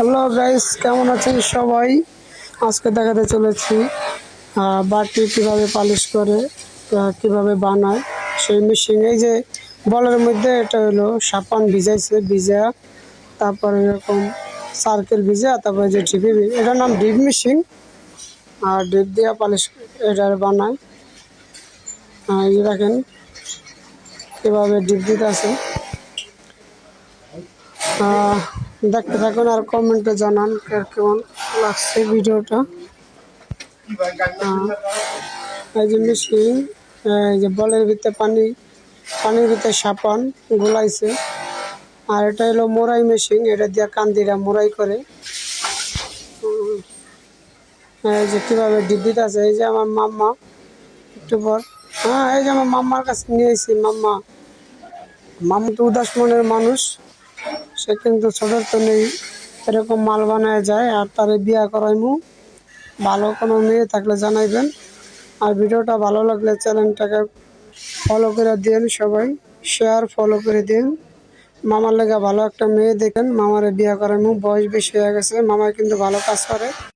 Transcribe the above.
Hello guys, কেমন আছেন সবাই? আজকে দেখাতে চলেছি বাটি কিভাবে পালিশ করে, কিভাবে বানায় সেই মেশিন। এই যে বলের মধ্যে এটা হলো সাবান ভিজাইছে, ভিজা তারপরে এরকম সার্কেল ভিজা, তারপরে যে ডিপি, এটার নাম ডিপ মেশিন। আর ডিপ দিয়া পালিশ এটার বানায়। এই যে দেখেন কিভাবে ডিপ দিতে আছে। দেখতে থাকুন আর কমেন্টে জানান কেমন লাগছে ভিডিওটা। এই যে মেশিন, এই যে বলের ভিতরে পানির ভিতরে সাবান গোলাইছে। আর এটা হলো মোড়াই মেশিন, এটা দিয়ে কান্দিরা মোড়াই করে। এই যে কীভাবে ডিপ দিতে আছে। এই যে আমার মাম্মা একটু পর, এই যে আমার মাম্মার কাছে নিয়ে এসেছি। মাম্মা তো উদাস মনের মানুষ, সে কিন্তু ছোটোর তো নেই এরকম মাল বানায় যায়। আর তারে বিয়া করাইমু। ভালো কোনো মেয়ে থাকলে জানাইবেন। আর ভিডিওটা ভালো লাগলে চ্যানেলটাকে ফলো করে দিন, সবাই শেয়ার ফলো করে দিন। মামার লেগে ভালো একটা মেয়ে দেখেন, মামারে বিয়ে করানো বয়স বেশি হয়ে গেছে, মামা কিন্তু ভালো কাজ করে।